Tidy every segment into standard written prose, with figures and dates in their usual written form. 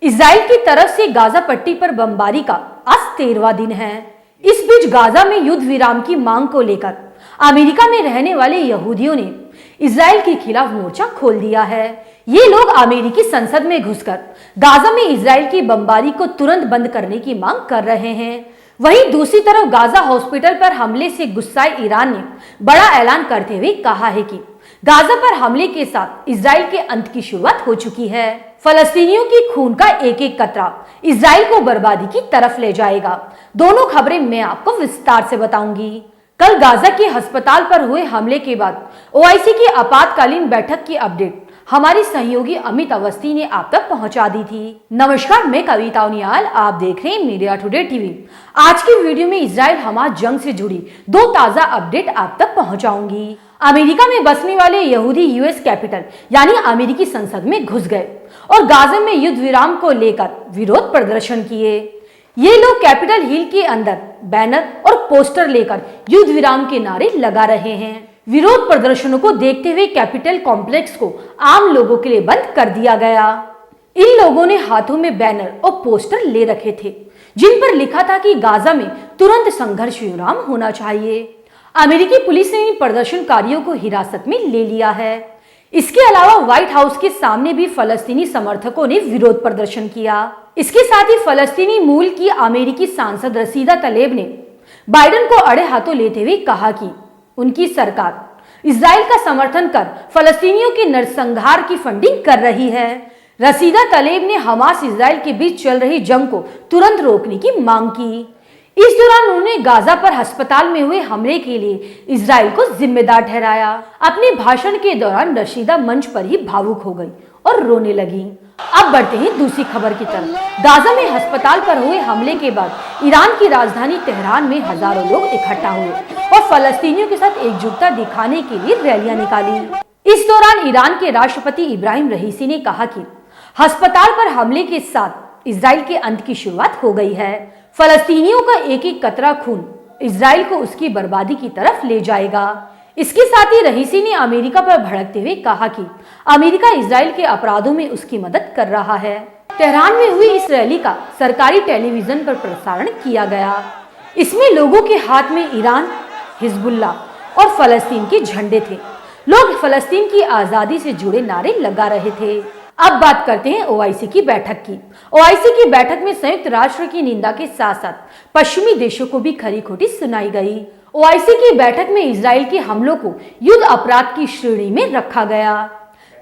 Israel की तरफ से गाजा पट्टी पर बमबारी का आज 13वां दिन है। इस बीच गाजा में युद्ध विराम की मांग को लेकर अमेरिका में रहने वाले यहूदियों ने इजराइल के खिलाफ मोर्चा खोल दिया है। ये लोग अमेरिकी संसद में घुसकर गाजा में इजराइल की बमबारी को तुरंत बंद करने की मांग कर रहे हैं। वहीं दूसरी तरफ गाजा हॉस्पिटल पर हमले से गुस्साए ईरान ने बड़ा ऐलान करते हुए कहा है कि गाजा पर हमले के साथ इजराइल के अंत की शुरुआत हो चुकी है। फलस्तीनियों की खून का एक एक कतरा इजराइल को बर्बादी की तरफ ले जाएगा। दोनों खबरें मैं आपको विस्तार से बताऊंगी। कल गाजा के अस्पताल पर हुए हमले के बाद ओआईसी की आपातकालीन बैठक की अपडेट हमारी सहयोगी अमित अवस्थी ने आप तक पहुंचा दी थी। नमस्कार, मैं कविता उनियाल, आप देख रहे हैं मीडिया टुडे टीवी। आज की वीडियो में इजराइल हमास जंग से जुड़ी दो ताजा अपडेट आप तक पहुंचाऊंगी। अमेरिका में बसने वाले यहूदी यूएस कैपिटल यानी अमेरिकी संसद में घुस गए और गाजा में युद्ध विराम को लेकर विरोध प्रदर्शन किए। ये लोग कैपिटल हिल के अंदर बैनर और पोस्टर लेकर युद्ध विराम के नारे लगा रहे हैं। विरोध प्रदर्शनों को देखते हुए कैपिटल कॉम्प्लेक्स को आम लोगों के लिए बंद कर दिया गया। इन लोगों ने हाथों में बैनर और पोस्टर ले रखे थे जिन पर लिखा था कि गाजा में तुरंत संघर्ष विराम होना चाहिए। अमेरिकी पुलिस ने इन प्रदर्शनकारियों को हिरासत में ले लिया है। इसके अलावा व्हाइट हाउस के सामने भी फलस्तीनी समर्थकों ने विरोध प्रदर्शन किया। इसके साथ ही फलस्तीनी मूल की अमेरिकी सांसद रसीदा तलेब ने बाइडेन को अड़े हाथों लेते हुए कहा कि उनकी सरकार इजराइल का समर्थन कर फलस्तीनियों के नरसंहार की फंडिंग कर रही है। रसीदा तलेब ने हमास इजराइल के बीच चल रही जंग को तुरंत रोकने की मांग की। इस दौरान उन्होंने गाजा पर अस्पताल में हुए हमले के लिए इजराइल को जिम्मेदार ठहराया। अपने भाषण के दौरान रशीदा मंच पर ही भावुक हो गई और रोने लगी। अब बढ़ते हैं दूसरी खबर की तरफ। गाजा में अस्पताल पर हुए हमले के बाद ईरान की राजधानी तेहरान में हजारों लोग इकट्ठा हुए और फलस्तीनियों के साथ एकजुटता दिखाने के लिए रैलियां निकाली। इस दौरान ईरान के राष्ट्रपति इब्राहिम रईसी ने कहा कि अस्पताल पर हमले के साथ इजराइल के अंत की शुरुआत हो गई है। फलस्तीनियों का एक एक कतरा खून इजराइल को उसकी बर्बादी की तरफ ले जाएगा। इसके साथ ही रईसी ने अमेरिका पर भड़कते हुए कहा कि अमेरिका इजराइल के अपराधों में उसकी मदद कर रहा है। तेहरान में हुई इस रैली का सरकारी टेलीविजन पर प्रसारण किया गया। इसमें लोगों के हाथ में ईरान, हिजबुल्ला और फलस्तीन के झंडे थे। लोग फलस्तीन की आजादी से जुड़े नारे लगा रहे थे। अब बात करते हैं ओआईसी की बैठक की। ओआईसी की बैठक में संयुक्त राष्ट्र की निंदा के साथ साथ पश्चिमी देशों को भी खरी खोटी सुनाई गई। ओआईसी की बैठक में इजराइल के हमलों को युद्ध अपराध की श्रेणी में रखा गया।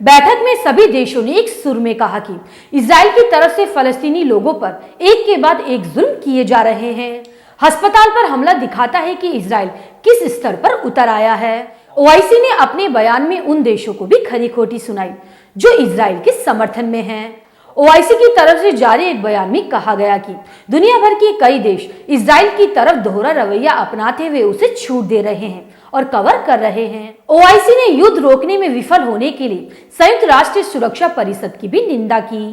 बैठक में सभी देशों ने एक सुर में कहा कि इजराइल की तरफ से फलस्तीनी लोगों पर एक के बाद एक जुल्म किए जा रहे हैं। अस्पताल पर हमला दिखाता है कि इजराइल किस स्तर पर उतर आया है। ओआईसी ने अपने बयान में उन देशों को भी खरी खोटी सुनाई जो इजराइल के समर्थन में हैं। ओआईसी की तरफ से जारी एक बयान में कहा गया कि दुनिया भर के कई देश इजराइल की तरफ दोहरा रवैया अपनाते हुए उसे छूट दे रहे हैं और कवर कर रहे हैं। ओआईसी ने युद्ध रोकने में विफल होने के लिए संयुक्त राष्ट्र सुरक्षा परिषद की भी निंदा की।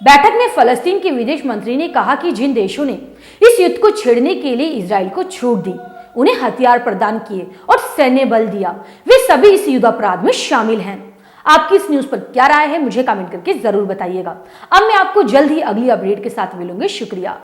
बैठक में फलस्तीन के विदेश मंत्री ने कहा कि जिन देशों ने इस युद्ध को छेड़ने के लिए इजराइल को छूट दी, उन्हें हथियार प्रदान किए और सैन्य बल दिया, वे सभी इस युद्ध अपराध में शामिल हैं। आपकी इस न्यूज पर क्या राय है, मुझे कमेंट करके जरूर बताइएगा। अब मैं आपको जल्द ही अगली अपडेट के साथ मिलूंगी। शुक्रिया।